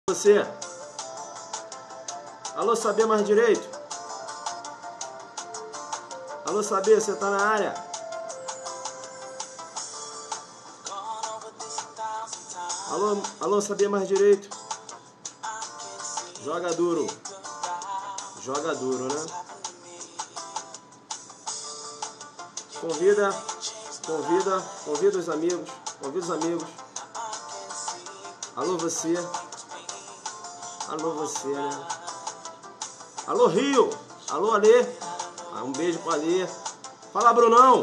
Você. Alô, Saber Mais Direito? Alô, Saber, você tá na área? Alô, Saber Mais Direito? Joga duro. Joga duro, né? Convida os amigos. Convida os amigos. Alô, você. Alô, você, né? Alô, Rio. Alô, Alê. Um beijo pro Alê. Fala, Brunão.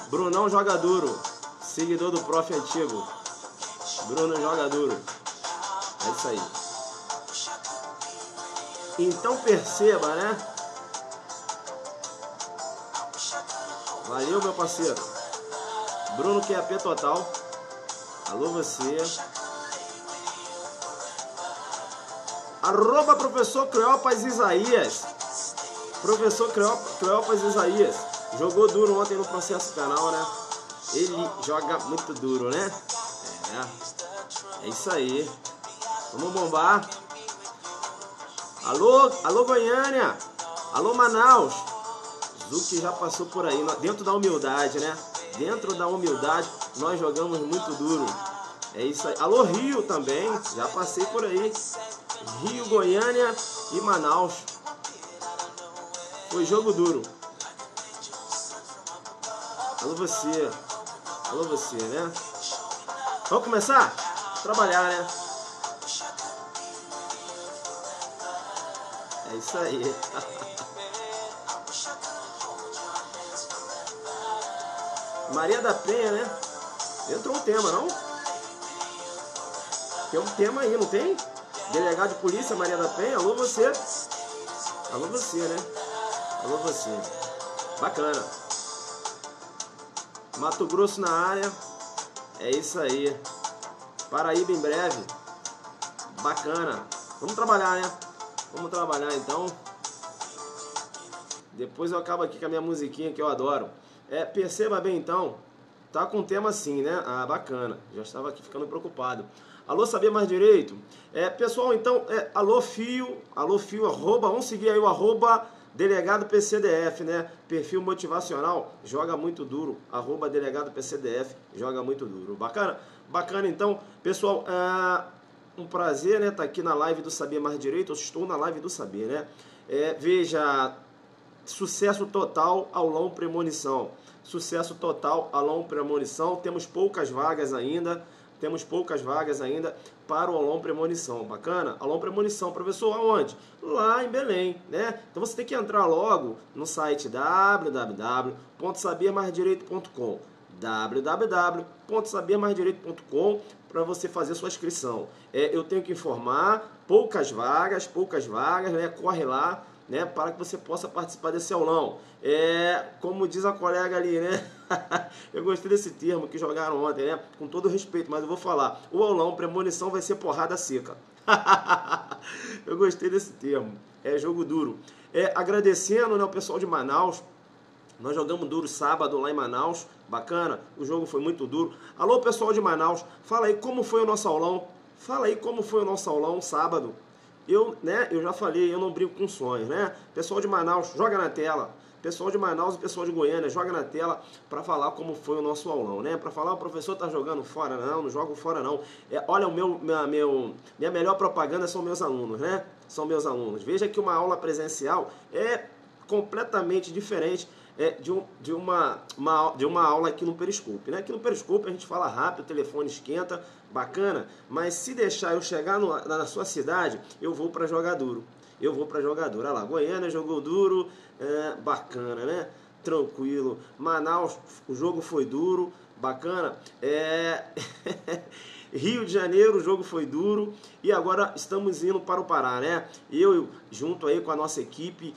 Brunão joga duro. Seguidor do prof antigo. Bruno joga duro. É isso aí. Então perceba, né? Valeu, meu parceiro. Bruno QAP total. Alô, você. Arroba professor Cleopas Isaías. Professor Cleopas Isaías. Jogou duro ontem no processo canal, né? Ele joga muito duro, né? É isso aí. Vamos bombar. Alô Goiânia. Alô Manaus. Zuki já passou por aí. Dentro da humildade, né? Dentro da humildade, nós jogamos muito duro. É isso aí. Alô Rio também. Já passei por aí. Rio, Goiânia e Manaus. Foi jogo duro. Alô você. Alô você, né? Vamos começar? Trabalhar, né? É isso aí. Maria da Penha, né? Entrou um tema, não? Tem um tema aí, não tem? Delegado de polícia, Maria da Penha. Alô você. Alô você, né? Alô você. Bacana. Mato Grosso na área. É isso aí. Paraíba em breve. Bacana. Vamos trabalhar, né? Vamos trabalhar então. Depois eu acabo aqui com a minha musiquinha que eu adoro. Perceba bem então. Tá com tema assim, né? Ah, bacana. Já estava aqui ficando preocupado. Alô, Saber Mais Direito? Pessoal, então, alô, fio, arroba, vamos seguir aí o arroba delegado PCDF, né? Perfil motivacional, joga muito duro, arroba delegado PCDF, joga muito duro. Bacana? Bacana, então, pessoal, um prazer, né? Tá aqui na live do Saber Mais Direito, eu estou na live do Saber, né? Veja, sucesso total, aulão premonição. Sucesso total, aulão premonição, temos poucas vagas ainda. Temos poucas vagas ainda para o aulão premonição. Bacana? Aulão premonição, professor, aonde? Lá em Belém, né? Então você tem que entrar logo no site www.sabermaisdireito.com www.sabermaisdireito.com para você fazer sua inscrição. Eu tenho que informar, poucas vagas, né? Corre lá, né, para que você possa participar desse aulão. Como diz a colega ali, né? Eu gostei desse termo que jogaram ontem, né? Com todo respeito, mas eu vou falar. O aulão premonição vai ser porrada seca. Eu gostei desse termo. É jogo duro. Agradecendo, né, o pessoal de Manaus. Nós jogamos duro sábado lá em Manaus. Bacana. O jogo foi muito duro. Alô, pessoal de Manaus. Fala aí como foi o nosso aulão. Fala aí como foi o nosso aulão sábado. Eu já falei, eu não brinco com sonhos, né? Pessoal de Manaus, joga na tela. Pessoal de Manaus e pessoal de Goiânia, joga na tela para falar como foi o nosso aulão, né? Para falar, o professor tá jogando fora, não jogo fora não. Olha, minha melhor propaganda são meus alunos, né? São meus alunos. Veja que uma aula presencial é completamente diferente de uma aula aqui no Periscope, né? Aqui no Periscope a gente fala rápido, o telefone esquenta, bacana, mas se deixar eu chegar na sua cidade, eu vou para jogar duro. Olha lá, Goiânia jogou duro, bacana, né? Tranquilo. Manaus, o jogo foi duro, bacana. Rio de Janeiro, o jogo foi duro. E agora estamos indo para o Pará, né? Eu junto aí com a nossa equipe,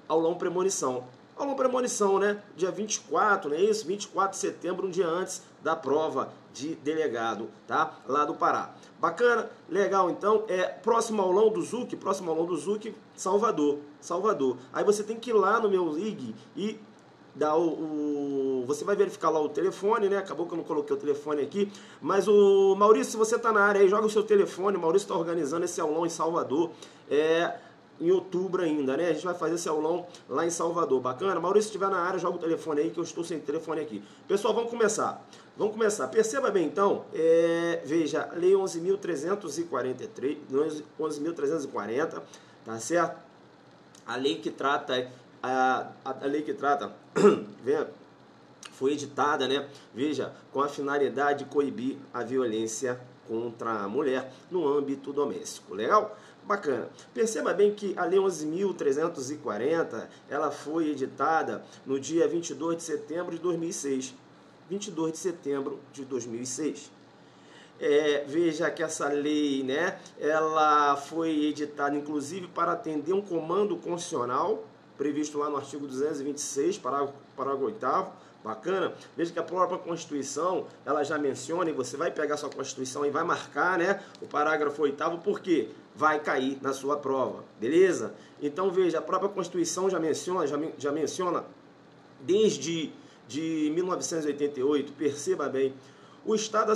aulão premonição. Aulão premonição, né? Dia 24, não é isso? 24 de setembro, um dia antes da prova de delegado, tá? Lá do Pará. Bacana? Legal, então. Próximo aulão do Zuc, Salvador. Aí você tem que ir lá no meu League e você vai verificar lá o telefone, né? Acabou que eu não coloquei o telefone aqui, mas o Maurício, se você está na área aí, joga o seu telefone. O Maurício está organizando esse aulão em Salvador, em outubro ainda, né? A gente vai fazer esse aulão lá em Salvador, bacana? Maurício, se estiver na área, joga o telefone aí, que eu estou sem telefone aqui. Pessoal, vamos começar. Perceba bem, então, veja, Lei 11.343, 11.340, tá certo? A lei que trata, foi editada, né? Veja, com a finalidade de coibir a violência contra a mulher no âmbito doméstico. Legal? Bacana. Perceba bem que a Lei 11.340, ela foi editada no dia 22 de setembro de 2006. 22 de setembro de 2006. Veja que essa lei, né, ela foi editada, inclusive, para atender um comando constitucional, previsto lá no artigo 226, parágrafo 8º, bacana? Veja que a própria Constituição, ela já menciona, e você vai pegar sua Constituição e vai marcar, né, o parágrafo 8º, porque vai cair na sua prova, beleza? Então, veja, a própria Constituição já menciona desde 1988, perceba bem, o Estado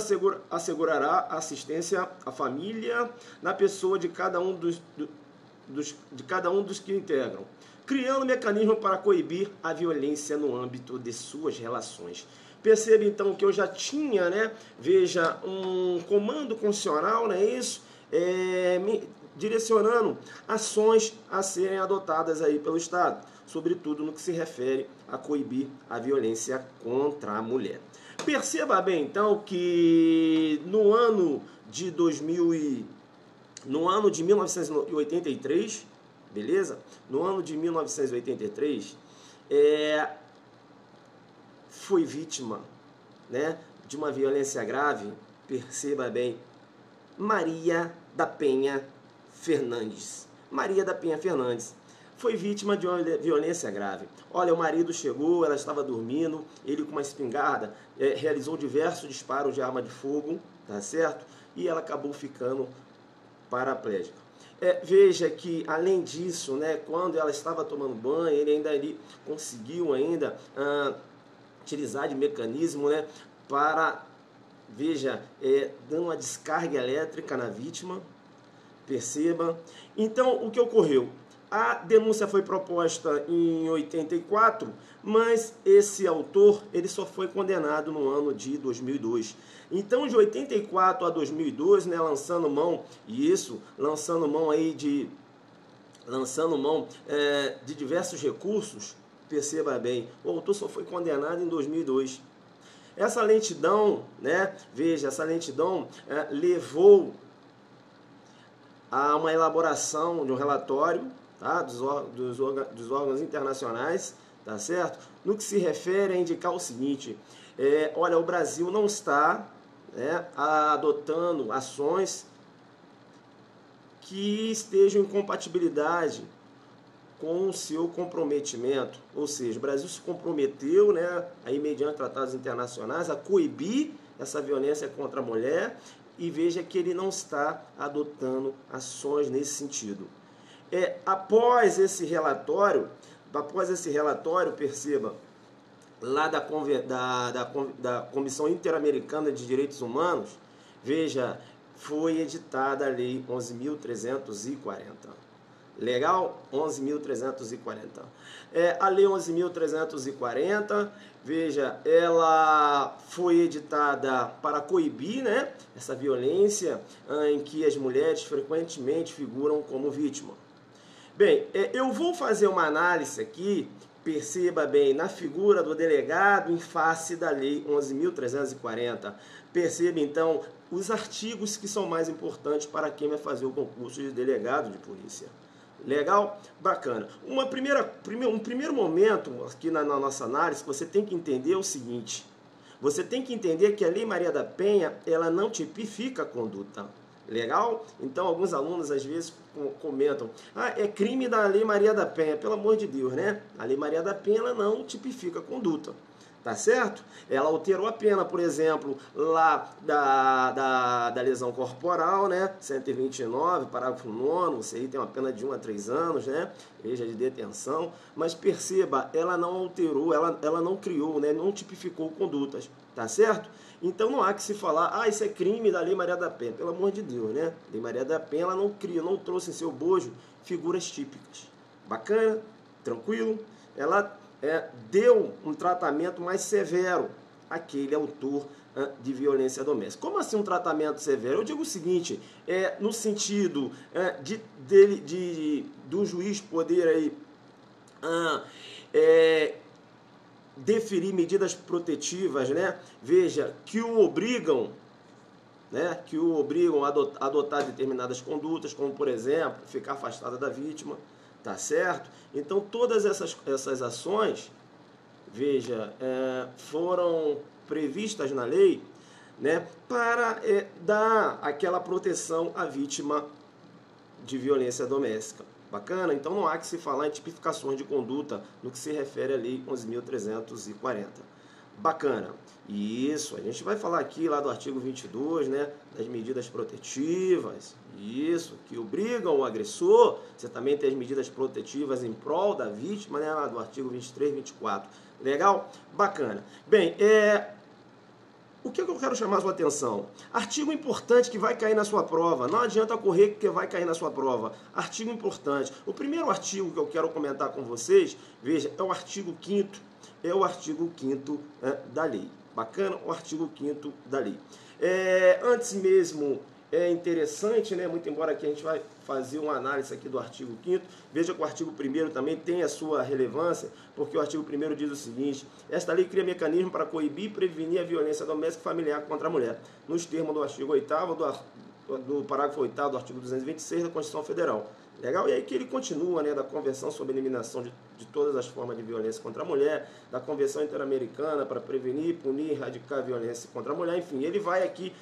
assegurará assistência à família na pessoa de cada um dos que integram, criando mecanismo para coibir a violência no âmbito de suas relações. Perceba então que eu já tinha, né, veja, um comando constitucional, não é isso? Direcionando ações a serem adotadas aí pelo Estado, sobretudo no que se refere a coibir a violência contra a mulher. Perceba bem, então, que no ano de 1983, beleza? No ano de 1983, foi vítima, né, de uma violência grave, perceba bem, Maria da Penha Fernandes. Maria da Penha Fernandes foi vítima de uma violência grave. Olha, o marido chegou, ela estava dormindo, ele com uma espingarda realizou diversos disparos de arma de fogo, tá certo? E ela acabou ficando paraplégica. Veja que, além disso, né, quando ela estava tomando banho, ele conseguiu utilizar de mecanismo, né, para, veja, dando uma descarga elétrica na vítima, perceba. Então, o que ocorreu? A denúncia foi proposta em 84, mas esse autor ele só foi condenado no ano de 2002. Então, de 84 a 2002, né, lançando mão de diversos recursos, perceba bem, o autor só foi condenado em 2002. Essa lentidão, né, veja, essa lentidão levou a uma elaboração de um relatório, tá, dos órgãos internacionais, tá certo? No que se refere a indicar o seguinte, olha, o Brasil não está, né, adotando ações que estejam em compatibilidade com o seu comprometimento, ou seja, o Brasil se comprometeu, né, aí mediante tratados internacionais, a coibir essa violência contra a mulher, e veja que ele não está adotando ações nesse sentido. Após esse relatório, perceba, lá da Comissão Interamericana de Direitos Humanos, veja, foi editada a Lei 11.340. Legal? 11.340. A Lei 11.340, veja, ela foi editada para coibir, né, essa violência em que as mulheres frequentemente figuram como vítima. Bem, eu vou fazer uma análise aqui, perceba bem, na figura do delegado em face da Lei 11.340. Perceba, então, os artigos que são mais importantes para quem vai fazer o concurso de delegado de polícia. Legal? Bacana. Um primeiro momento aqui na nossa análise, você tem que entender o seguinte. Você tem que entender que a Lei Maria da Penha, ela não tipifica a conduta. Legal? Então, alguns alunos às vezes comentam, é crime da Lei Maria da Penha. Pelo amor de Deus, né? A Lei Maria da Penha, ela não tipifica a conduta. tá certo? Ela alterou a pena, por exemplo, lá da lesão corporal, né? 129, parágrafo 9º, você aí tem uma pena de 1 a 3 anos, né? Veja, de detenção, mas perceba, ela não alterou, ela não criou, né? Não tipificou condutas, tá certo? Então não há que se falar, isso é crime da Lei Maria da Penha, pelo amor de Deus, né? A Lei Maria da Penha, ela não cria, não trouxe em seu bojo figuras típicas. Bacana? Tranquilo? Ela deu um tratamento mais severo àquele autor de violência doméstica. Como assim um tratamento severo? Eu digo o seguinte, no sentido do juiz poder aí, deferir medidas protetivas, né? Veja, que o obrigam a adotar determinadas condutas, como, por exemplo, ficar afastada da vítima, tá certo? Então, todas essas ações, veja, foram previstas na lei, né, para dar aquela proteção à vítima de violência doméstica. Bacana? Então, não há que se falar em tipificações de conduta no que se refere à Lei 11.340. Bacana. Isso, a gente vai falar aqui lá do artigo 22, né, das medidas protetivas, isso, que obrigam o agressor, você também tem as medidas protetivas em prol da vítima, né, lá do artigo 23 e 24. Legal? Bacana. Bem, o que eu quero chamar a sua atenção? Artigo importante que vai cair na sua prova. Não adianta correr porque vai cair na sua prova. Artigo importante. O primeiro artigo que eu quero comentar com vocês, veja, é o artigo 5º. É o artigo 5º da lei. Bacana? O artigo 5º da lei. Antes mesmo, é interessante, né? Muito embora aqui a gente vai fazer uma análise aqui do artigo 5º, veja que o artigo 1º também tem a sua relevância, porque o artigo 1º diz o seguinte: esta lei cria mecanismo para coibir e prevenir a violência doméstica e familiar contra a mulher, nos termos do artigo 8º do parágrafo 8º do artigo 226 da Constituição Federal. Legal? E aí que ele continua, né, da Convenção sobre a Eliminação de todas as formas de violência contra a mulher, da Convenção Interamericana para prevenir, punir e erradicar a violência contra a mulher, enfim, ele vai aqui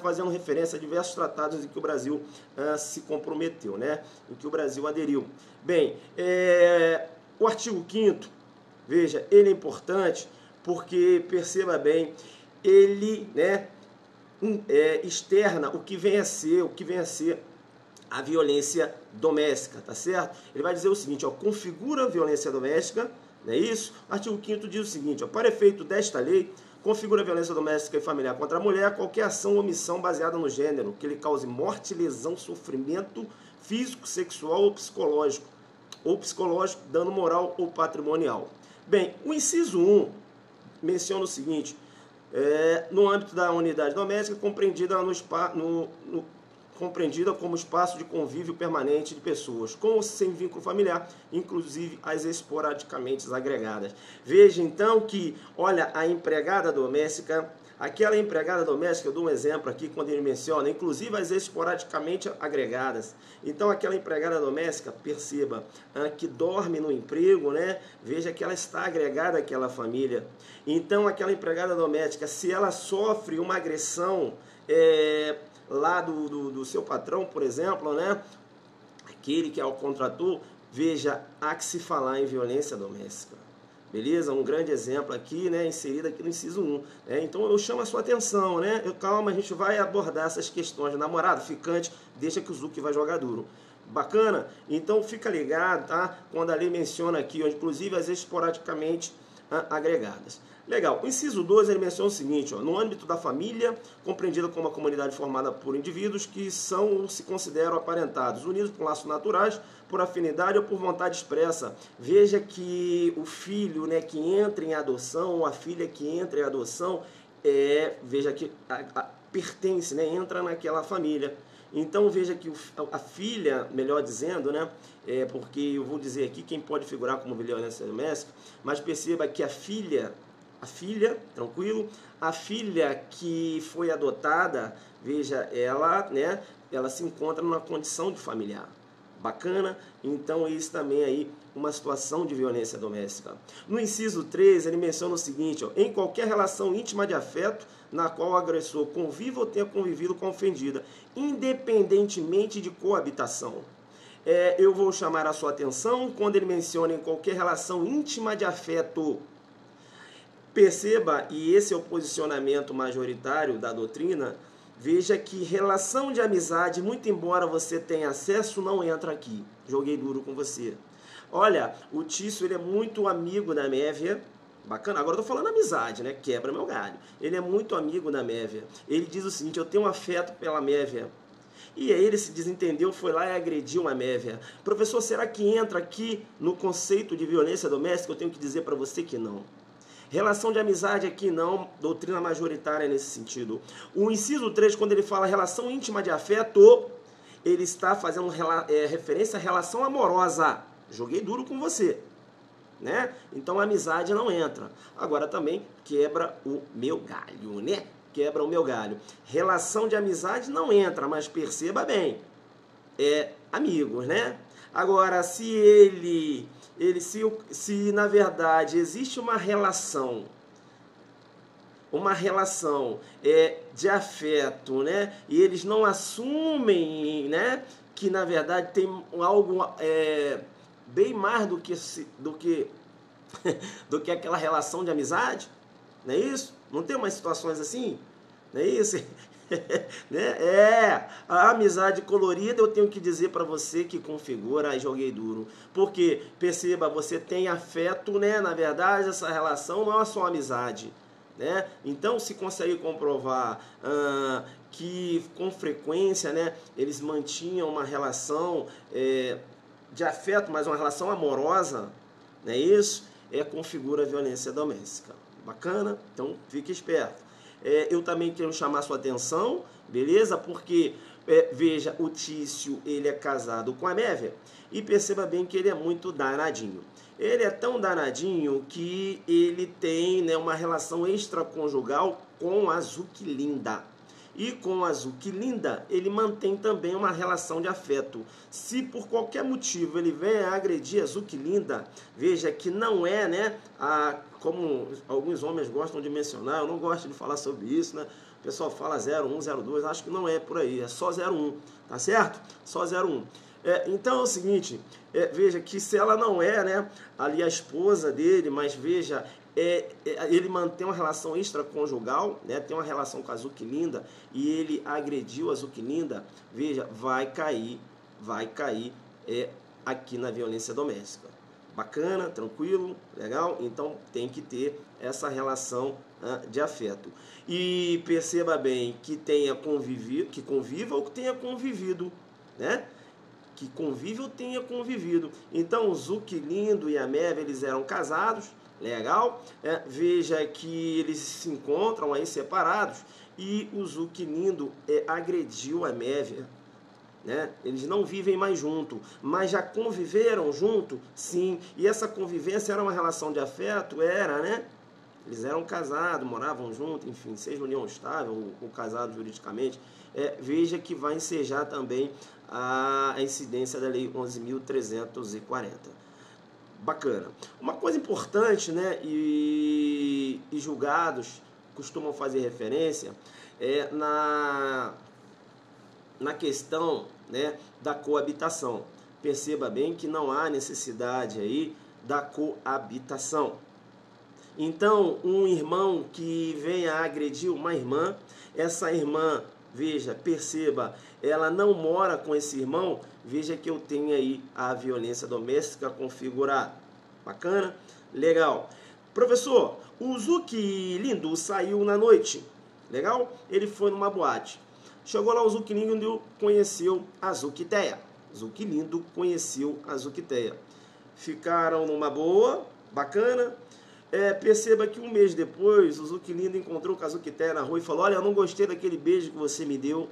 fazendo referência a diversos tratados em que o Brasil se comprometeu, né, em que o Brasil aderiu. Bem, o artigo 5º, veja, ele é importante porque, perceba bem, ele, né, externa o que vem a ser a violência doméstica, tá certo? Ele vai dizer o seguinte, configura a violência doméstica, não é isso? O artigo 5º diz o seguinte, para efeito desta lei, configura a violência doméstica e familiar contra a mulher qualquer ação ou omissão baseada no gênero, que lhe cause morte, lesão, sofrimento físico, sexual ou psicológico, dano moral ou patrimonial. Bem, o inciso 1 menciona o seguinte, no âmbito da unidade doméstica, compreendida como espaço de convívio permanente de pessoas, com ou sem vínculo familiar, inclusive as esporadicamente agregadas. Veja então que, olha, a empregada doméstica, aquela empregada doméstica, eu dou um exemplo aqui quando ele menciona, inclusive as esporadicamente agregadas. Então aquela empregada doméstica, perceba, que dorme no emprego, né? Veja que ela está agregada àquela família. Então aquela empregada doméstica, se ela sofre uma agressão, lá do seu patrão, por exemplo, né? Aquele que é o contrator, veja, há que se falar em violência doméstica. Beleza? Um grande exemplo aqui, né? Inserido aqui no inciso 1. Então eu chamo a sua atenção, né? Calma, a gente vai abordar essas questões. Namorado, ficante, deixa que o Zuki vai jogar duro. Bacana? Então fica ligado, tá? Quando a lei menciona aqui, inclusive as esporadicamente agregadas. Legal. O inciso 2, ele menciona o seguinte, no âmbito da família, compreendida como uma comunidade formada por indivíduos que são ou se consideram aparentados, unidos por laços naturais, por afinidade ou por vontade expressa. Veja que o filho, né, que entra em adoção, ou a filha que entra em adoção, veja que pertence, né, entra naquela família. Então veja que a filha, melhor dizendo, né, porque eu vou dizer aqui quem pode figurar como violência doméstica, mas perceba que a filha, tranquilo, a filha que foi adotada, veja, ela se encontra numa condição de familiar. Bacana? Então isso também aí uma situação de violência doméstica. No inciso 3, ele menciona o seguinte, em qualquer relação íntima de afeto na qual o agressor conviva ou tenha convivido com a ofendida, independentemente de coabitação. Eu vou chamar a sua atenção quando ele menciona em qualquer relação íntima de afeto. perceba, e esse é o posicionamento majoritário da doutrina, veja que relação de amizade, muito embora você tenha acesso, não entra aqui. Joguei duro com você. Olha, o Tício, ele é muito amigo da Mévia. Bacana, agora eu tô falando amizade, né? Quebra meu galho. Ele é muito amigo da Mévia. Ele diz o seguinte: eu tenho um afeto pela Mévia. E aí ele se desentendeu, foi lá e agrediu a Mévia. Professor, será que entra aqui no conceito de violência doméstica? Eu tenho que dizer para você que não. Relação de amizade aqui não, doutrina majoritária nesse sentido. O inciso 3, quando ele fala relação íntima de afeto, ele está fazendo referência à relação amorosa. Joguei duro com você, né? Então a amizade não entra. Agora também quebra o meu galho, né? Quebra o meu galho. Relação de amizade não entra, mas perceba bem, é amigos, né? Agora, se na verdade existe uma relação de afeto, né? E eles não assumem, né? Que na verdade tem algo bem mais do que aquela relação de amizade, não é isso? Não tem umas situações assim? Não é isso? Né? A amizade colorida, eu tenho que dizer para você que configura e joguei duro. Porque, perceba, você tem afeto, né? Na verdade, essa relação não é só amizade, né? Então, se consegue comprovar que com frequência, né, eles mantinham uma relação de afeto, mas uma relação amorosa, não é isso? Configura a violência doméstica. Bacana? Então, fique esperto. Eu também quero chamar sua atenção, beleza? Porque, veja, o Tício, ele é casado com a Mévia e perceba bem que ele é muito danadinho. Ele é tão danadinho que ele tem, né, uma relação extraconjugal com a Zuquilinda. E com a Zuquilinda, ele mantém também uma relação de afeto. Se por qualquer motivo ele vem a agredir a Zuquilinda, veja que não é, né, como alguns homens gostam de mencionar, eu não gosto de falar sobre isso, né? O pessoal fala 01, 02, acho que não é por aí, é só 01, tá certo? Só 01. Então é o seguinte, veja que se ela não é, né, ali a esposa dele, mas veja, ele mantém uma relação extraconjugal, né, tem uma relação com a Zuquilinda e ele agrediu a Zuquilinda, veja, vai cair aqui na violência doméstica. Bacana, tranquilo, legal? Então tem que ter essa relação de afeto. E perceba bem que tenha convivido, que conviva ou que tenha convivido, né? Que convive ou tenha convivido. Então o Zuquilindo e a Mévia, eles eram casados, legal? Veja que eles se encontram aí separados e o Zuquilindo agrediu a Mévia, né? Eles não vivem mais junto, mas já conviveram junto, sim. E essa convivência era uma relação de afeto? Era, né? Eles eram casados, moravam juntos, enfim, seja união estável ou casados juridicamente. Veja que vai ensejar também a incidência da Lei 11.340. Bacana. Uma coisa importante, né, e julgados costumam fazer referência na questão, né, da coabitação. Perceba bem que não há necessidade aí da coabitação. Então, um irmão que venha agredir uma irmã, essa irmã, veja, perceba, ela não mora com esse irmão, veja que eu tenho aí a violência doméstica configurada. Bacana? Legal. Professor, o Zuquilindo saiu na noite, legal? Ele foi numa boate. Chegou lá o Zuquilindo, conheceu a Zuquiteia. Zuquilindo conheceu a Zuquiteia. Ficaram numa boa, bacana. Perceba que um mês depois, o Zuquilindo encontrou com a Zuquiteia na rua e falou: olha, eu não gostei daquele beijo que você me deu.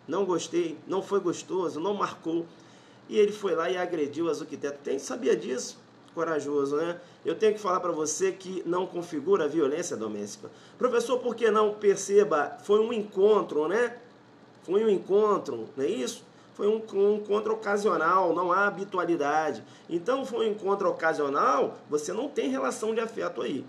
Não gostei, não foi gostoso, não marcou. E ele foi lá e agrediu a Zuquiteia. Sabia disso? Corajoso, né? Eu tenho que falar para você que não configura a violência doméstica. Professor, por que não? Perceba, foi um encontro, né? Foi um encontro, não é isso? Foi um encontro ocasional, não há habitualidade. Então, foi um encontro ocasional, você não tem relação de afeto aí.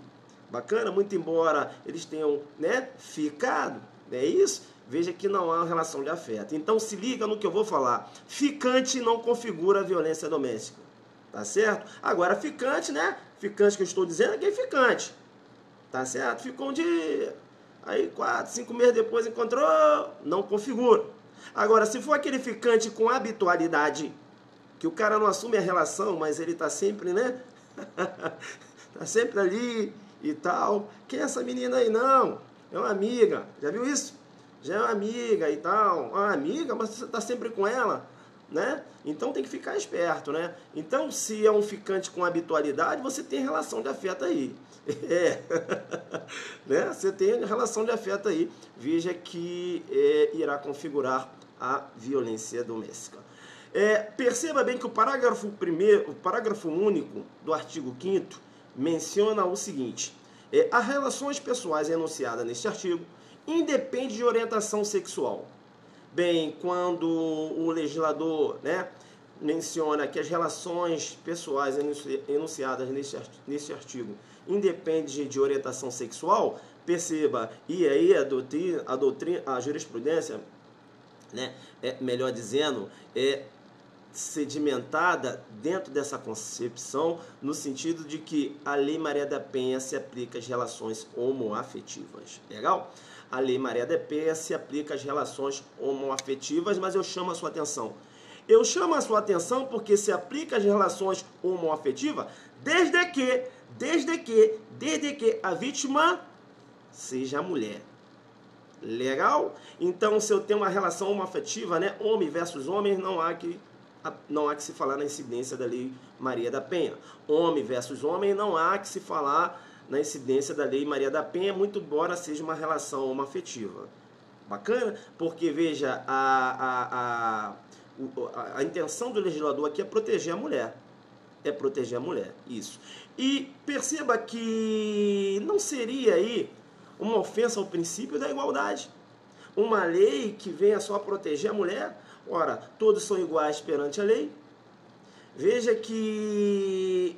Bacana? Muito embora eles tenham, né, ficado, não é isso? Veja que não há uma relação de afeto. Então, se liga no que eu vou falar. Ficante não configura a violência doméstica. Tá certo? Agora, ficante, né? Ficante que eu estou dizendo é ficante. Tá certo? Ficou um dia, aí 4, 5 meses depois encontrou, não configura. Agora, se for aquele ficante com habitualidade, que o cara não assume a relação, mas ele tá sempre, né? Tá sempre ali e tal. Quem é essa menina aí? Não, é uma amiga. Já viu isso? Já é uma amiga e tal. Uma amiga, mas você tá sempre com ela, né? Então tem que ficar esperto, né? Então, se é um ficante com habitualidade, você tem relação de afeto aí. É, né? Você tem relação de afeto aí. Veja que irá configurar a violência doméstica. Perceba bem que o parágrafo único do artigo 5º menciona o seguinte: as relações pessoais enunciadas neste artigo independem de orientação sexual. Bem, quando o legislador, né, menciona que as relações pessoais enunciadas neste artigo independem de orientação sexual, perceba, e aí a jurisprudência, né, melhor dizendo, sedimentada dentro dessa concepção, no sentido de que a Lei Maria da Penha se aplica às relações homoafetivas. Legal? A Lei Maria da Penha se aplica às relações homoafetivas, mas eu chamo a sua atenção. Eu chamo a sua atenção porque se aplica às relações homoafetivas desde que a vítima seja a mulher. Legal? Então, se eu tenho uma relação homoafetiva, né, homem versus homem, não há que se falar na incidência da Lei Maria da Penha. Homem versus homem, não há que se falar na incidência da Lei Maria da Penha, muito embora seja uma relação homoafetiva. Bacana? Porque, veja, a intenção do legislador aqui é proteger a mulher. É proteger a mulher, isso. E perceba que não seria aí uma ofensa ao princípio da igualdade. Uma lei que venha só proteger a mulher. Ora, todos são iguais perante a lei. Veja que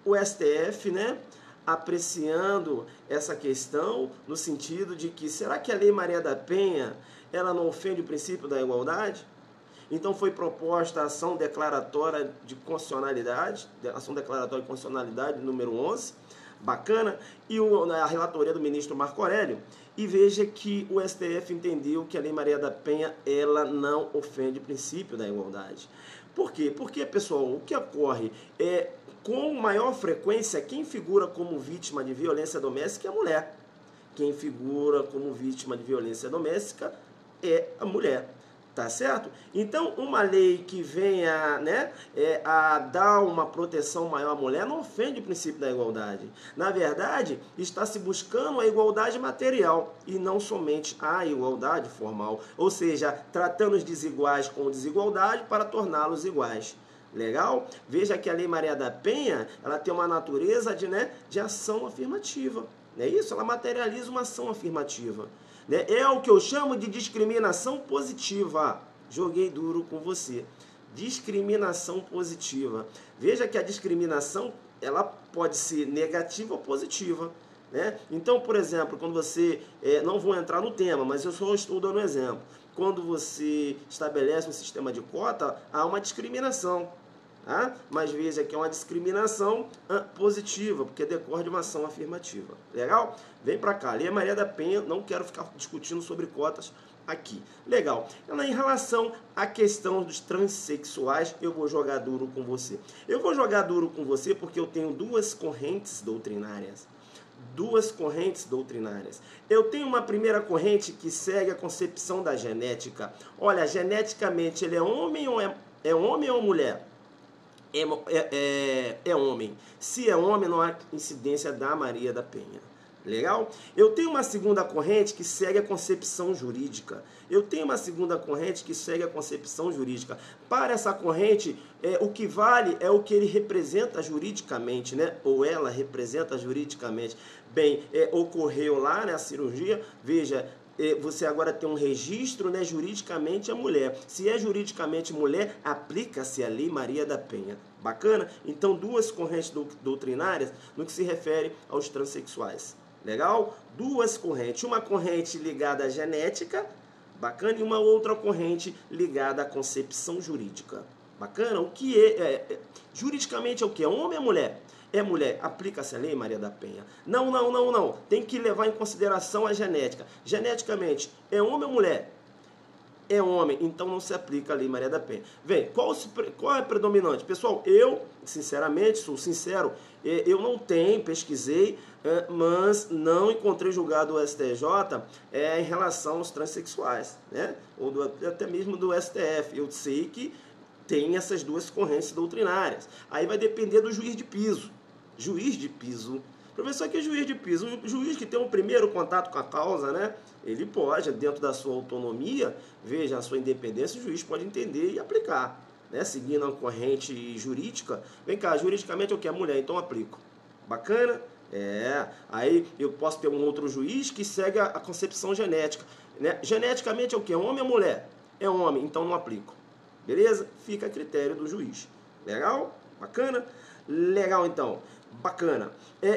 o STF, né, apreciando essa questão no sentido de que, será que a Lei Maria da Penha, ela não ofende o princípio da igualdade? Então foi proposta a ação declaratória de constitucionalidade, número 11, bacana, e a relatoria do ministro Marco Aurélio. E veja que o STF entendeu que a Lei Maria da Penha, ela não ofende o princípio da igualdade. Por quê? Porque, pessoal, o que ocorre com maior frequência, quem figura como vítima de violência doméstica é a mulher. Quem figura como vítima de violência doméstica é a mulher. Tá certo? Então, uma lei que venha, né, a dar uma proteção maior à mulher não ofende o princípio da igualdade. Na verdade, está se buscando a igualdade material e não somente a igualdade formal. Ou seja, tratando os desiguais com desigualdade para torná-los iguais. Legal? Veja que a Lei Maria da Penha, ela tem uma natureza de ação afirmativa. Não é isso? Ela materializa uma ação afirmativa. É o que eu chamo de discriminação positiva. Joguei duro com você. Discriminação positiva. Veja que a discriminação, ela pode ser negativa ou positiva. Né? Então, por exemplo, quando você... não vou entrar no tema, mas eu só estou dando um exemplo. Quando você estabelece um sistema de cota, há uma discriminação. Tá? Mas veja que é uma discriminação positiva, porque decorre de uma ação afirmativa. Legal? Vem pra cá. Lei Maria da Penha, não quero ficar discutindo sobre cotas aqui. Legal. Em relação à questão dos transexuais, eu vou jogar duro com você. Eu vou jogar duro com você porque eu tenho duas correntes doutrinárias. Eu tenho uma primeira corrente que segue a concepção da genética. Olha, geneticamente ele é homem ou mulher? É homem. Se é homem, não há incidência da Maria da Penha. Legal? Eu tenho uma segunda corrente que segue a concepção jurídica. Para essa corrente, o que vale é o que ele representa juridicamente, né? Ou ela representa juridicamente. Bem, ocorreu lá, né, a cirurgia, veja, você agora tem um registro, né, juridicamente a mulher. Se é juridicamente mulher, aplica-se a Lei Maria da Penha. Bacana? Então, duas correntes doutrinárias no que se refere aos transexuais. Legal? Duas correntes. Uma corrente ligada à genética, bacana, e uma outra corrente ligada à concepção jurídica. Bacana? O que juridicamente é o que? É homem ou mulher? é mulher, aplica-se a Lei Maria da Penha? Não, não, não, não. Tem que levar em consideração a genética. Geneticamente, é homem ou mulher? É homem, então não se aplica a Lei Maria da Penha. Vem, qual é predominante? Pessoal, eu, sinceramente, sou sincero, eu não tenho, pesquisei, mas não encontrei julgado do STJ em relação aos transexuais, né? Ou até mesmo do STF. Eu sei que tem essas duas correntes doutrinárias. Aí vai depender do juiz de piso. Juiz de piso. Professor, que é juiz de piso? O juiz que tem um primeiro contato com a causa, né? Ele pode, dentro da sua autonomia, veja a sua independência, o juiz pode entender e aplicar, né? Seguindo a corrente jurídica. Vem cá, juridicamente é o que? É mulher, então aplico. Bacana? Aí eu posso ter um outro juiz que segue a concepção genética, né? Geneticamente é o que? É homem ou mulher? É homem, então não aplico. Beleza? Fica a critério do juiz. Legal? Bacana? Legal, então. Bacana.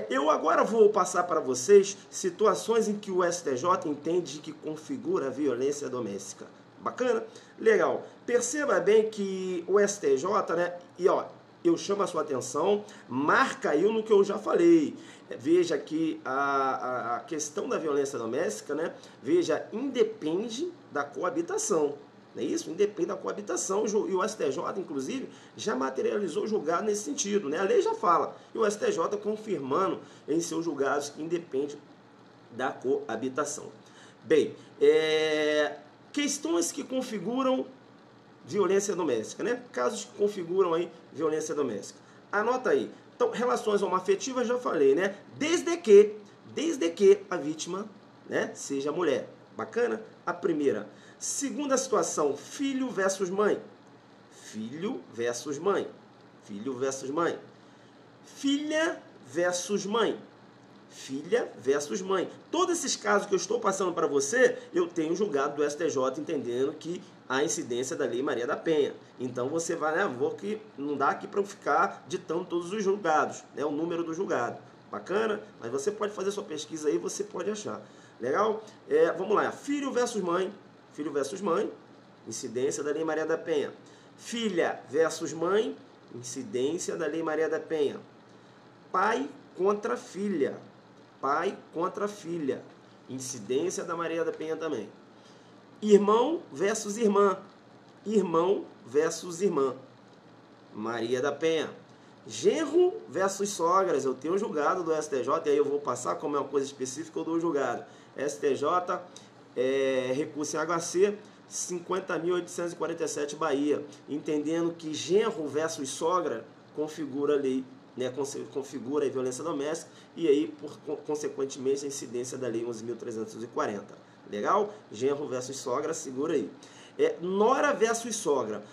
Eu agora vou passar para vocês situações em que o STJ entende que configura a violência doméstica. Bacana? Legal. Perceba bem que o STJ, né? E ó, eu chamo a sua atenção, marca aí no que eu já falei. Veja que a questão da violência doméstica, né? Veja, independe da coabitação. Não é isso? Independe da coabitação. E o STJ, inclusive, já materializou o julgado nesse sentido, né? A lei já fala. E o STJ confirmando em seus julgados que independe da coabitação. Bem, questões que configuram violência doméstica, né? Casos que configuram aí violência doméstica. Anota aí. Então, relações homoafetivas já falei, né? Desde que a vítima, né, seja mulher. Bacana? A primeira. Segunda situação, filho versus mãe. Filho versus mãe. Filho versus mãe. Filha versus mãe. Filha versus mãe. Todos esses casos que eu estou passando para você, eu tenho julgado do STJ entendendo que a incidência da Lei Maria da Penha. Então você vai, né? Não dá aqui para eu ficar ditando todos os julgados, né? O número do julgado. Bacana? Mas você pode fazer sua pesquisa aí, você pode achar. Legal? Vamos lá. Filho versus mãe. Filho versus mãe, incidência da Lei Maria da Penha. Filha versus mãe, incidência da Lei Maria da Penha. Pai contra filha. Pai contra filha, incidência da Maria da Penha também. Irmão versus irmã. Irmão versus irmã. Maria da Penha. Genro versus sogras. Eu tenho julgado do STJ, e aí eu vou passar, como é uma coisa específica, eu dou julgado. STJ, recurso em HC 50.847 Bahia, entendendo que genro versus sogra configura a lei, né, configura a violência doméstica e aí, consequentemente, a incidência da lei 11.340. Legal? Genro versus sogra, segura aí. Nora versus sogra.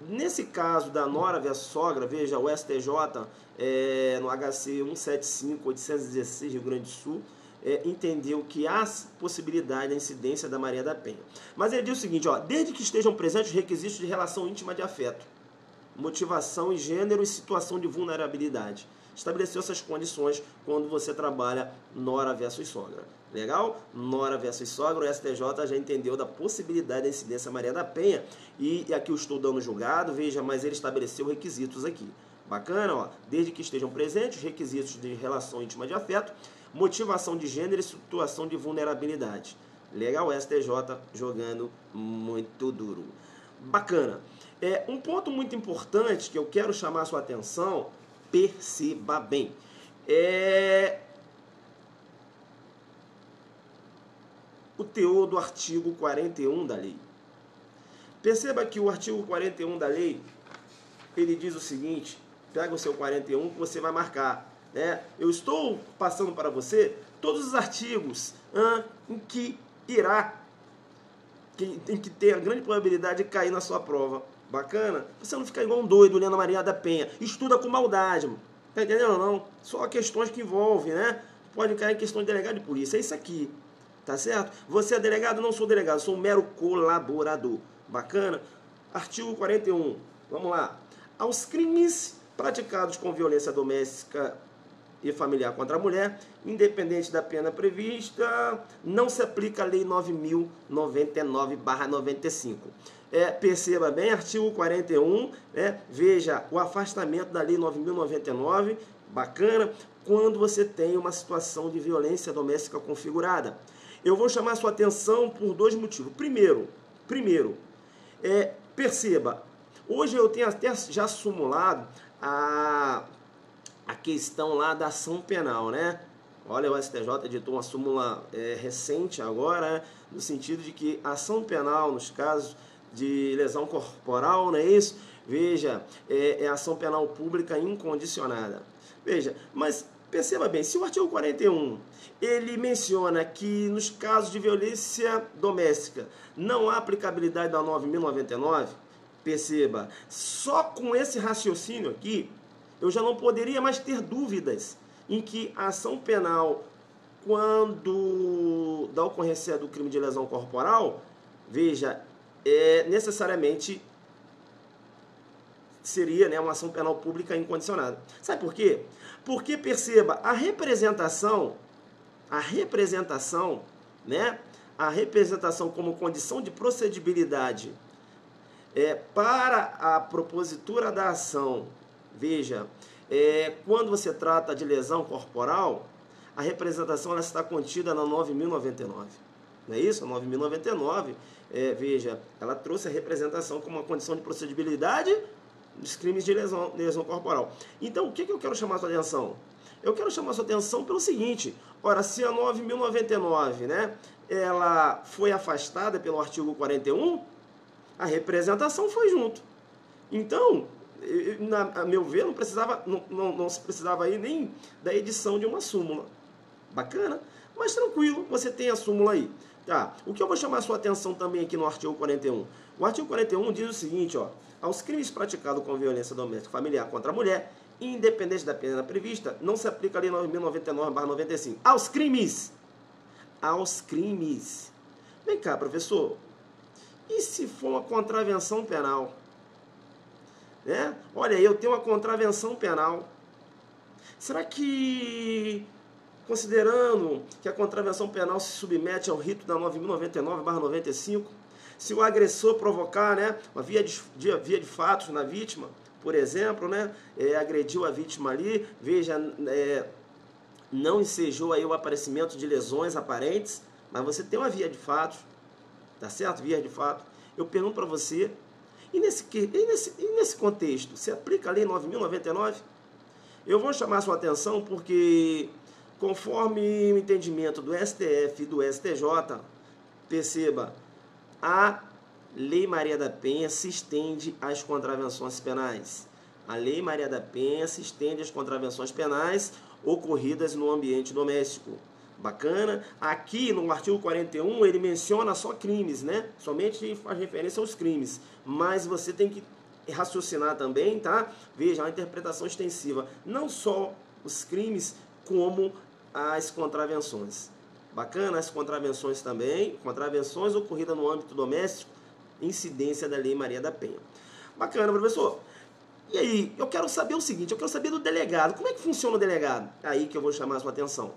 Nesse caso da nora versus sogra, veja, o STJ, no HC 175.816 Rio Grande do Sul, entendeu que há possibilidade da incidência da Maria da Penha. Mas ele diz o seguinte, ó, desde que estejam presentes os requisitos de relação íntima de afeto, motivação e gênero e situação de vulnerabilidade. Estabeleceu essas condições quando você trabalha nora versus sogra. Legal? Nora versus sogra, o STJ já entendeu da possibilidade da incidência Maria da Penha. E aqui eu estou dando julgado, veja, mas ele estabeleceu requisitos aqui. Bacana, ó. Desde que estejam presentes os requisitos de relação íntima de afeto, motivação de gênero e situação de vulnerabilidade. Legal, STJ jogando muito duro. Bacana. Um ponto muito importante que eu quero chamar a sua atenção, perceba bem, o teor do artigo 41 da lei. Perceba que o artigo 41 da lei, ele diz o seguinte, pega o seu 41 que você vai marcar. Eu estou passando para você todos os artigos em que tem que ter a grande probabilidade de cair na sua prova. Bacana? Você não fica igual um doido lendo a Maria da Penha. Estuda com maldade, mano. Tá entendendo ou não? Só questões que envolvem, né? Pode cair em questão de delegado de polícia. É isso aqui. Tá certo? Você é delegado? Não sou delegado. Sou um mero colaborador. Bacana? Artigo 41. Vamos lá. Aos crimes praticados com violência doméstica e familiar contra a mulher, independente da pena prevista, não se aplica a Lei 9.099/95. Perceba bem, artigo 41, veja, o afastamento da Lei 9.099, Bacana? Quando você tem uma situação de violência doméstica configurada. Eu vou chamar a sua atenção por dois motivos. Primeiro, perceba, hoje eu tenho até já sumulado a questão lá da ação penal, né? Olha, o STJ editou uma súmula recente agora, no sentido de que a ação penal, nos casos de lesão corporal, não é isso? Veja, é ação penal pública incondicionada. Veja, mas perceba bem, se o artigo 41, ele menciona que nos casos de violência doméstica não há aplicabilidade da 9.099, perceba, só com esse raciocínio aqui, eu já não poderia mais ter dúvidas em que a ação penal, quando da ocorrência do crime de lesão corporal, veja, necessariamente seria, né, uma ação penal pública incondicionada. Sabe por quê? Porque, perceba, a representação, né, a representação como condição de procedibilidade para a propositura da ação, veja, quando você trata de lesão corporal, a representação ela está contida na 9.099. Não é isso? A 9.099, veja, ela trouxe a representação como uma condição de procedibilidade dos crimes de lesão corporal. Então, o que eu quero chamar a sua atenção? Eu quero chamar a sua atenção pelo seguinte: ora, se a 9.099, né, ela foi afastada pelo artigo 41, a representação foi junto. Então, a meu ver, não se precisava aí nem da edição de uma súmula. Bacana? Mas tranquilo, você tem a súmula aí. Tá. O que eu vou chamar a sua atenção também aqui no artigo 41? O artigo 41 diz o seguinte, ó: aos crimes praticados com violência doméstica familiar contra a mulher, independente da pena prevista, não se aplica a lei 9.099/95. Aos crimes! Aos crimes! Vem cá, professor. E se for uma contravenção penal? Né? Olha, eu tenho uma contravenção penal. Será que, considerando que a contravenção penal se submete ao rito da 9.099/95, se o agressor provocar, né, uma via de fatos na vítima, por exemplo, né, agrediu a vítima ali, veja, não ensejou aí o aparecimento de lesões aparentes, mas você tem uma via de fatos, tá certo? Via de fato. Eu pergunto para você, e nesse contexto, se aplica a lei 9.099? Eu vou chamar a sua atenção porque, conforme o entendimento do STF e do STJ, perceba, a Lei Maria da Penha se estende às contravenções penais. A Lei Maria da Penha se estende às contravenções penais ocorridas no ambiente doméstico. Bacana? Aqui no artigo 41 ele menciona só crimes, né? Somente faz referência aos crimes. Mas você tem que raciocinar também, tá? Veja, uma interpretação extensiva. Não só os crimes, como as contravenções. Bacana? As contravenções também. Contravenções ocorridas no âmbito doméstico, incidência da Lei Maria da Penha. Bacana, professor. E aí, eu quero saber o seguinte, eu quero saber do delegado. Como é que funciona o delegado? Aí que eu vou chamar a sua atenção.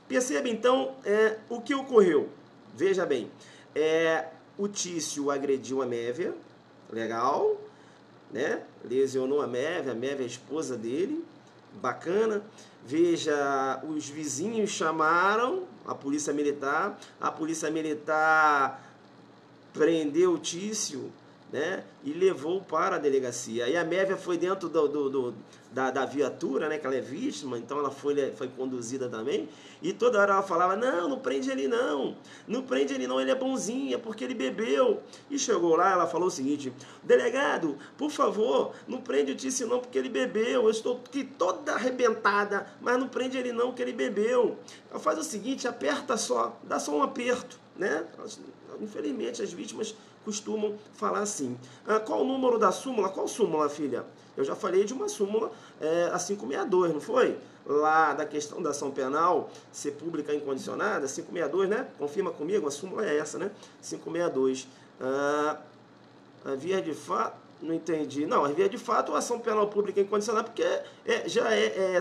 Perceba, então, o que ocorreu. Veja bem, o Tício agrediu a Mévia, legal, né? Lesionou a Mévia é a esposa dele, bacana. Veja, os vizinhos chamaram a polícia militar prendeu o Tício, né, e levou para a delegacia. Aí a Mévia foi dentro da viatura, né, que ela é vítima, então ela foi conduzida também, e toda hora ela falava, não prende ele não, ele é bonzinho, é porque ele bebeu. E chegou lá, ela falou o seguinte, delegado, por favor, não prende o Tício não, porque ele bebeu, eu estou aqui toda arrebentada, mas não prende ele não, porque ele bebeu. Ela faz o seguinte, aperta só, dá só um aperto, né? Infelizmente as vítimas costumam falar assim. Qual o número da súmula? Qual súmula, filha? Eu já falei de uma súmula, a 562, não foi? Lá da questão da ação penal ser pública incondicionada, 562, né? Confirma comigo, a súmula é essa, né? 562. A via de fato, não entendi. Não, a via de fato, a ação penal pública incondicionada, porque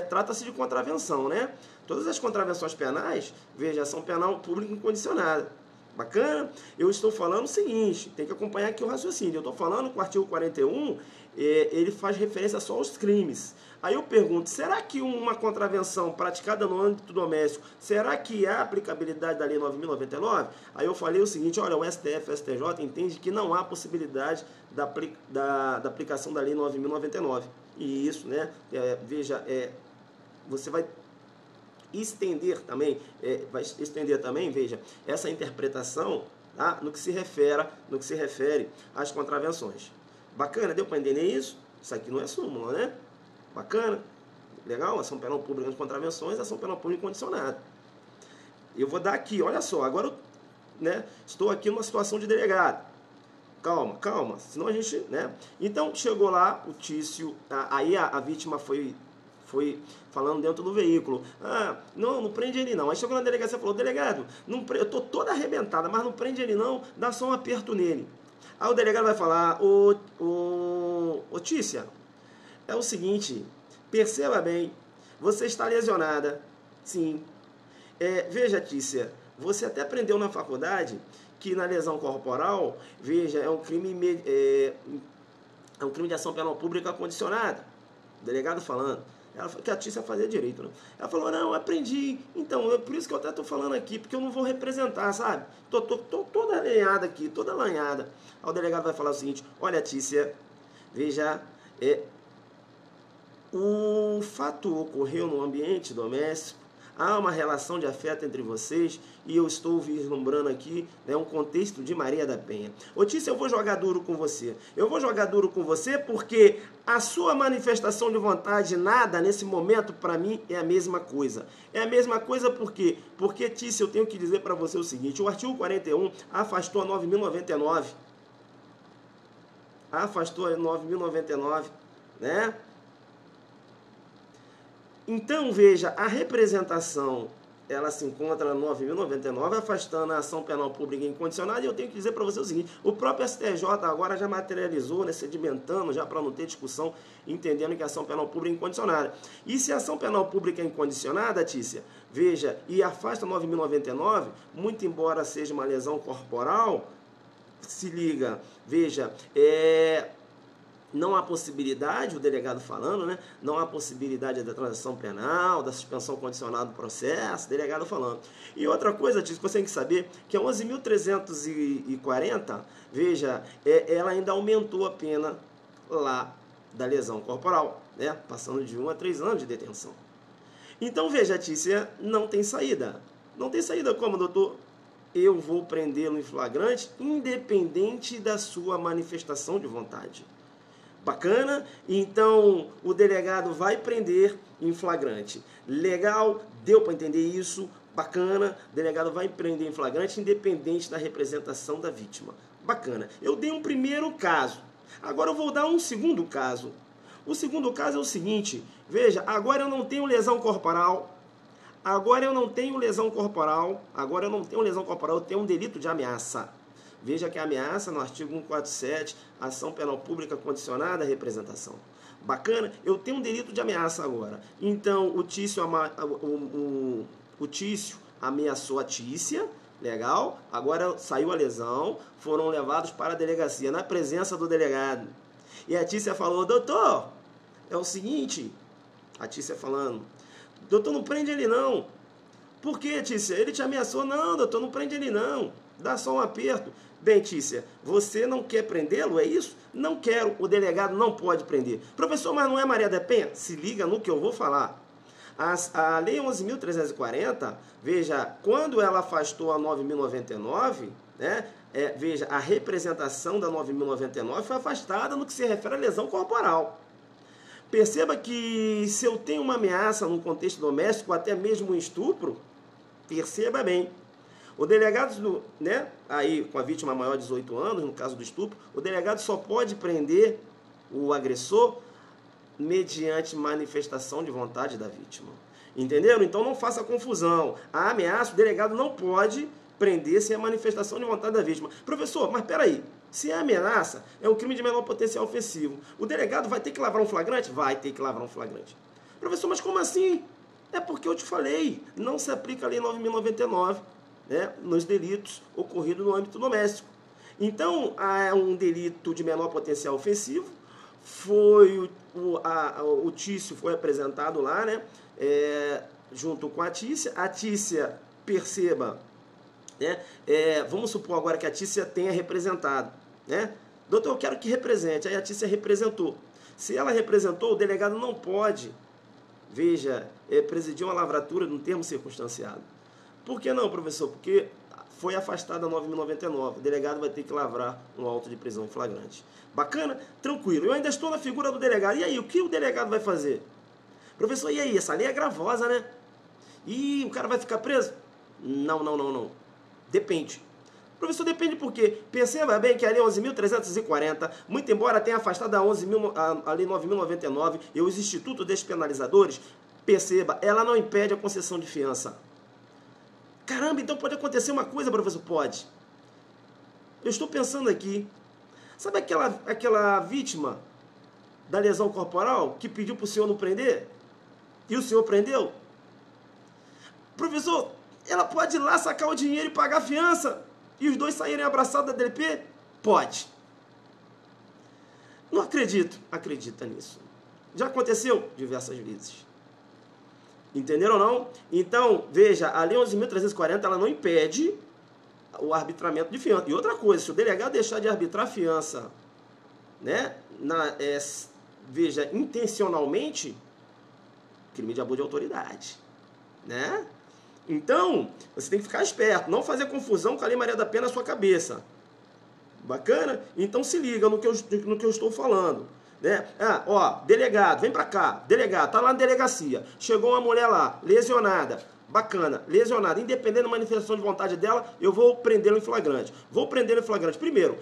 trata-se de contravenção, né? Todas as contravenções penais, veja, ação penal pública incondicionada. Bacana? Eu estou falando o seguinte, tem que acompanhar aqui o raciocínio. Eu estou falando que o artigo 41, ele faz referência só aos crimes. Aí eu pergunto, será que uma contravenção praticada no âmbito doméstico, será que há aplicabilidade da Lei 9.099? Aí eu falei o seguinte, olha, o STF e o STJ entende que não há possibilidade da aplicação da Lei 9.099. E isso, né, veja, você vai estender também, veja, essa interpretação, tá, no que se refere às contravenções. Bacana, deu para entender isso? Isso aqui não é súmula, né? Bacana, legal, ação penal pública de contravenções, ação penal pública incondicionada. Eu vou dar aqui, olha só, agora, né, estou aqui numa situação de delegado. Calma, senão a gente, né? Então, chegou lá o Tício, aí a vítima foi falando dentro do veículo. Não prende ele não. Aí chegou na delegacia e falou, delegado, eu tô toda arrebentada, mas não prende ele não, dá só um aperto nele. Aí o delegado vai falar, ô Tícia, é o seguinte, perceba bem, você está lesionada, sim. Veja, Tícia, você até aprendeu na faculdade que na lesão corporal, veja, é um crime de ação penal pública condicionada. O delegado falando. Ela falou que a Tícia fazia direito, né? Ela falou, não, eu aprendi. Então, é por isso que eu até estou falando aqui, porque eu não vou representar, sabe? Tô toda alinhada aqui, toda alanhada. Aí o delegado vai falar o seguinte, olha, Tícia, veja, o fato ocorreu no ambiente doméstico, há uma relação de afeto entre vocês e eu estou vislumbrando aqui, né, um contexto de Maria da Penha. Ô Tícia, eu vou jogar duro com você. Eu vou jogar duro com você porque a sua manifestação de vontade nada nesse momento para mim é a mesma coisa. É a mesma coisa por quê? Porque, Tícia, eu tenho que dizer para você o seguinte, o artigo 41 afastou a 9.099. Afastou a 9.099, né? Então, veja, a representação, ela se encontra no 9.099, afastando a ação penal pública incondicionada, e eu tenho que dizer para você o seguinte, o próprio STJ agora já materializou, né, sedimentando, já para não ter discussão, entendendo que a ação penal pública é incondicionada. E se a ação penal pública é incondicionada, Tícia, veja, e afasta 9.099, muito embora seja uma lesão corporal, se liga, veja, não há possibilidade, o delegado falando, né? Não há possibilidade da transação penal, da suspensão condicional do processo, o delegado falando. E outra coisa, Tício, você tem que saber que a 11.340, veja, ela ainda aumentou a pena lá da lesão corporal, né? Passando de 1 a 3 anos de detenção. Então, veja, Tícia, não tem saída. Não tem saída como, doutor? Eu vou prendê-lo em flagrante, independente da sua manifestação de vontade. Bacana? Então, o delegado vai prender em flagrante. Legal? Deu para entender isso? Bacana? O delegado vai prender em flagrante, independente da representação da vítima. Bacana. Eu dei um primeiro caso. Agora eu vou dar um segundo caso. O segundo caso é o seguinte. Veja, agora eu não tenho lesão corporal. Eu tenho um delito de ameaça. Veja que a ameaça no artigo 147, ação penal pública condicionada à representação. Bacana? Eu tenho um delito de ameaça agora. Então, o Tício ameaçou a Tícia, legal? Agora saiu a lesão, foram levados para a delegacia, na presença do delegado. E a Tícia falou, doutor, é o seguinte, a Tícia falando, doutor, não prende ele não. Por que, Tícia? Ele te ameaçou? Não, doutor, não prende ele não. Dá só um aperto. Bem, Tícia, você não quer prendê-lo, é isso? Não quero, o delegado não pode prender. Professor, mas não é Maria da Penha? Se liga no que eu vou falar. A Lei 11.340, veja, quando ela afastou a 9.099, né, veja, a representação da 9.099 foi afastada no que se refere à lesão corporal. Perceba que se eu tenho uma ameaça no contexto doméstico, até mesmo um estupro, perceba bem, o delegado, né, aí com a vítima maior de 18 anos, no caso do estupro, o delegado só pode prender o agressor mediante manifestação de vontade da vítima. Entenderam? Então não faça confusão. A ameaça, o delegado não pode prender sem a manifestação de vontade da vítima. Professor, mas peraí, se é ameaça, é um crime de menor potencial ofensivo. O delegado vai ter que lavrar um flagrante? Vai ter que lavrar um flagrante. Professor, mas como assim? É porque eu te falei, não se aplica a Lei 9.099. né, nos delitos ocorridos no âmbito doméstico. Então, há um delito de menor potencial ofensivo, o Tício foi apresentado lá, né, junto com a Tícia, perceba, né, vamos supor agora que a Tícia tenha representado, né, doutor, eu quero que represente, aí a Tícia representou. Se ela representou, o delegado não pode, veja, presidir uma lavratura no termo circunstanciado. Por que não, professor? Porque foi afastada a 9.099. O delegado vai ter que lavrar um auto de prisão em flagrante. Bacana? Tranquilo. Eu ainda estou na figura do delegado. E aí, o que o delegado vai fazer? Professor, e aí? Essa lei é gravosa, né? E o cara vai ficar preso? Não. Depende. Professor, depende por quê? Perceba bem que a lei 11.340, muito embora tenha afastado a lei 9.099 e os institutos despenalizadores, perceba, ela não impede a concessão de fiança. Caramba, então pode acontecer uma coisa, professor? Pode. Eu estou pensando aqui. Sabe aquela vítima da lesão corporal que pediu para o senhor não prender? E o senhor prendeu? Professor, ela pode ir lá sacar o dinheiro e pagar a fiança e os dois saírem abraçados da DP? Pode. Não acredito. Acredita nisso. Já aconteceu diversas vezes. Entenderam ou não? Então, veja, a lei 11.340, ela não impede o arbitramento de fiança. E outra coisa, se o delegado deixar de arbitrar a fiança, né, veja, intencionalmente, crime de abuso de autoridade, né? Então, você tem que ficar esperto, não fazer confusão com a Lei Maria da Penha na sua cabeça. Bacana? Então se liga no que eu estou falando. Né? Delegado, vem pra cá. Delegado, tá lá na delegacia. Chegou uma mulher lá, lesionada. Bacana, lesionada. Independente da manifestação de vontade dela, eu vou prendê-la em flagrante. Vou prendê-la em flagrante. Primeiro,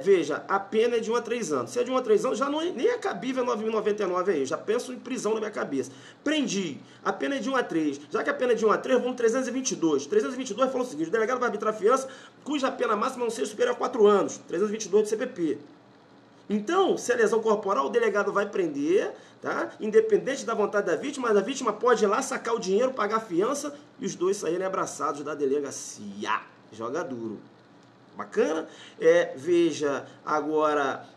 veja, a pena é de 1 a 3 anos. Se é de 1 a 3 anos, já não, nem é cabível 9.099 aí. Já penso em prisão na minha cabeça. Prendi. A pena é de 1 a 3. Já que a pena é de 1 a 3, vamos 322. 322 falou o seguinte: o delegado vai arbitrar fiança cuja pena máxima não seja superior a 4 anos. 322 do CPP. Então, se é lesão corporal, o delegado vai prender, tá? Independente da vontade da vítima, mas a vítima pode ir lá sacar o dinheiro, pagar a fiança e os dois saírem abraçados da delegacia. Joga duro. Bacana? Veja, agora,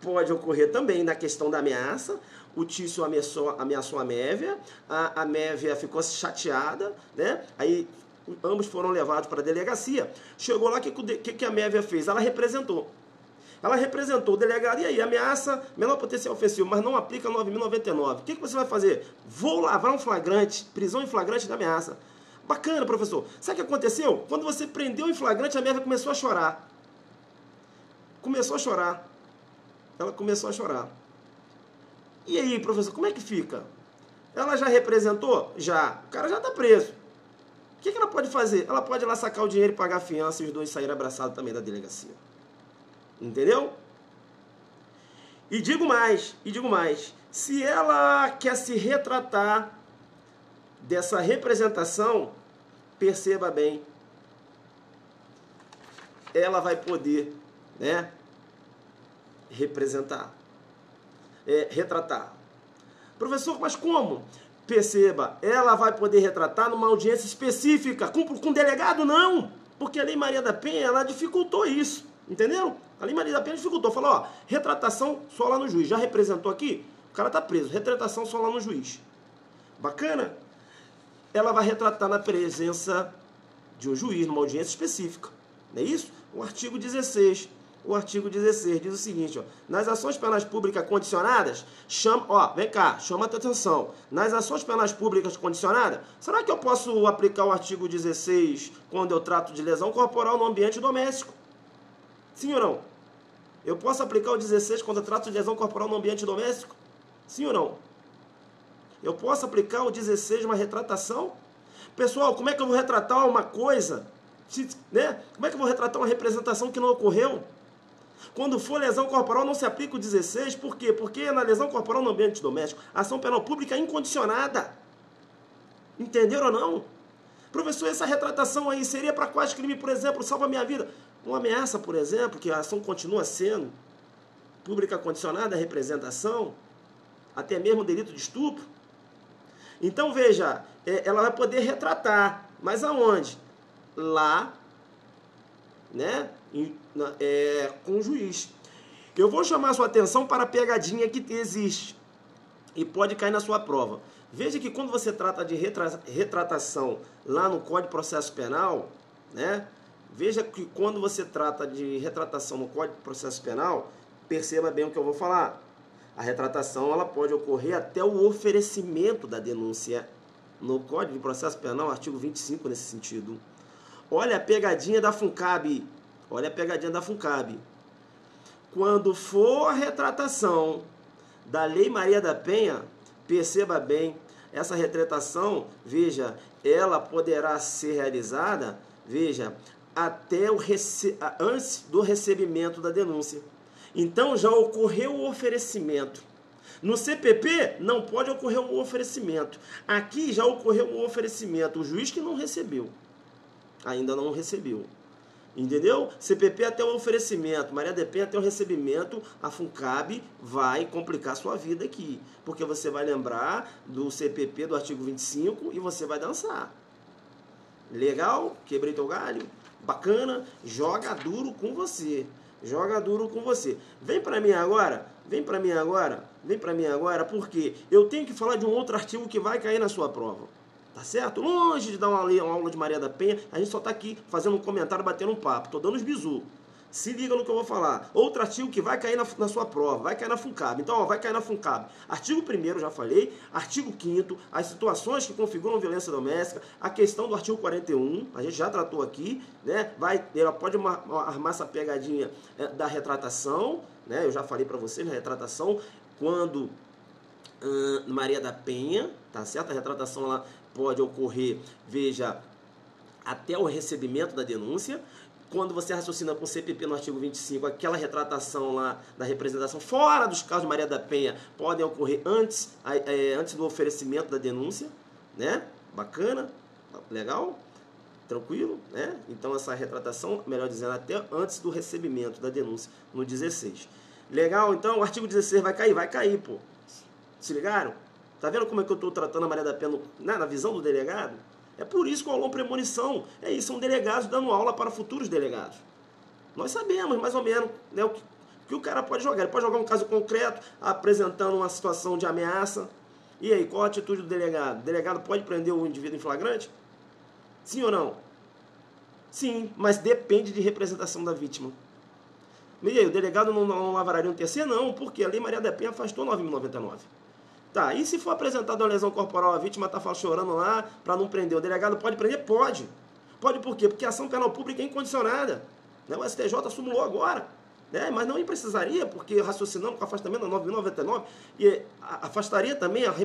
pode ocorrer também na questão da ameaça. O Tício ameaçou a Mévia, a Mévia ficou chateada, né? Aí ambos foram levados para a delegacia. Chegou lá, o que a Mévia fez? Ela representou. Ela representou o delegado, e aí, ameaça, menor potencial ofensivo, mas não aplica 9.099. O que você vai fazer? Vou lavrar um flagrante, prisão em flagrante da ameaça. Bacana, professor. Sabe o que aconteceu? Quando você prendeu em flagrante, a Mévia começou a chorar. Começou a chorar. Ela começou a chorar. E aí, professor, como é que fica? Ela já representou? Já. O cara já está preso. O que ela pode fazer? Ela pode ir lá sacar o dinheiro e pagar a fiança e os dois saírem abraçados também da delegacia. Entendeu? E digo mais, se ela quer se retratar dessa representação, perceba bem, ela vai poder, né, retratar. Professor, mas como? Perceba, ela vai poder retratar numa audiência específica, com delegado não, porque a Lei Maria da Penha, ela dificultou isso, entenderam? A Lei Maria da Penha dificultou, falou, retratação só lá no juiz, já representou aqui, o cara tá preso, retratação só lá no juiz. Bacana? Ela vai retratar na presença de um juiz, numa audiência específica, não é isso? O artigo 16 diz o seguinte, nas ações penais públicas condicionadas, vem cá, chama a atenção, nas ações penais públicas condicionadas, será que eu posso aplicar o artigo 16 quando eu trato de lesão corporal no ambiente doméstico? Sim ou não? Eu posso aplicar o 16 quando eu trato de lesão corporal no ambiente doméstico? Sim ou não? Eu posso aplicar o 16 uma retratação? Pessoal, como é que eu vou retratar uma coisa? Né? Como é que eu vou retratar uma representação que não ocorreu? Quando for lesão corporal, não se aplica o 16. Por quê? Porque na lesão corporal no ambiente doméstico, a ação penal pública é incondicionada. Entenderam ou não? Professor, essa retratação aí seria para quais crimes, por exemplo, salva minha vida? Uma ameaça, por exemplo, que a ação continua sendo pública condicionada à representação, até mesmo delito de estupro. Então, veja, ela vai poder retratar, mas aonde? lá, né, com o juiz. Eu vou chamar a sua atenção para a pegadinha que existe e pode cair na sua prova. Veja que quando você trata de retratação lá no Código de Processo Penal, né, veja que quando você trata de retratação no Código de Processo Penal, perceba bem o que eu vou falar. A retratação ela pode ocorrer até o oferecimento da denúncia. No Código de Processo Penal, artigo 25, nesse sentido. Olha a pegadinha da FUNCAB. Olha a pegadinha da FUNCAB. Quando for a retratação da Lei Maria da Penha, perceba bem, essa retratação, veja, ela poderá ser realizada, veja, até antes do recebimento da denúncia. Então já ocorreu o oferecimento. No CPP não pode ocorrer o oferecimento. Aqui já ocorreu o oferecimento. O juiz que não recebeu. Ainda não recebeu. Entendeu? CPP até o oferecimento, Maria da Penha até o recebimento, a FUNCAB vai complicar a sua vida aqui. Porque você vai lembrar do CPP do artigo 25 e você vai dançar. Legal? Quebrei teu galho? Bacana? Joga duro com você. Joga duro com você. Vem pra mim agora. Vem pra mim agora. Vem pra mim agora, porque eu tenho que falar de um outro artigo que vai cair na sua prova. Tá certo? Longe de dar uma aula de Maria da Penha, a gente só tá aqui fazendo um comentário, batendo um papo. Tô dando os bizu. Se liga no que eu vou falar. Outro artigo que vai cair na sua prova, vai cair na FUNCAB. Então, ó, vai cair na FUNCAB. Artigo 1º, já falei. Artigo 5º, as situações que configuram violência doméstica. A questão do artigo 41, a gente já tratou aqui, né? Ela pode armar essa pegadinha da retratação, né? Eu já falei para vocês, na retratação, quando Maria da Penha, tá certo? A retratação ela pode ocorrer, veja, até o recebimento da denúncia. Quando você raciocina com o CPP no artigo 25, aquela retratação lá da representação fora dos casos de Maria da Penha podem ocorrer antes do oferecimento da denúncia, né? Bacana, legal, tranquilo, né? Então essa retratação, melhor dizendo, até antes do recebimento da denúncia, no 16. Legal? Então o artigo 16 vai cair, pô. Se ligaram? Tá vendo como é que eu estou tratando a Maria da Penha na visão do delegado? É por isso que o aulão premonição, são delegados dando aula para futuros delegados. Nós sabemos mais ou menos, né, o que o cara pode jogar. Ele pode jogar um caso concreto, apresentando uma situação de ameaça. E aí, qual a atitude do delegado? O delegado pode prender o indivíduo em flagrante? Sim ou não? Sim, mas depende de representação da vítima. E aí, o delegado não lavraria um TC? Não, porque a Lei Maria da Penha afastou 9.099. Tá, e se for apresentada uma lesão corporal, a vítima está chorando lá para não prender, o delegado pode prender? Pode. Pode por quê? Porque a ação penal pública é incondicionada. Né? O STJ sumulou agora. Né? Mas não precisaria, porque raciocinando com o afastamento da 9.099, e afastaria também a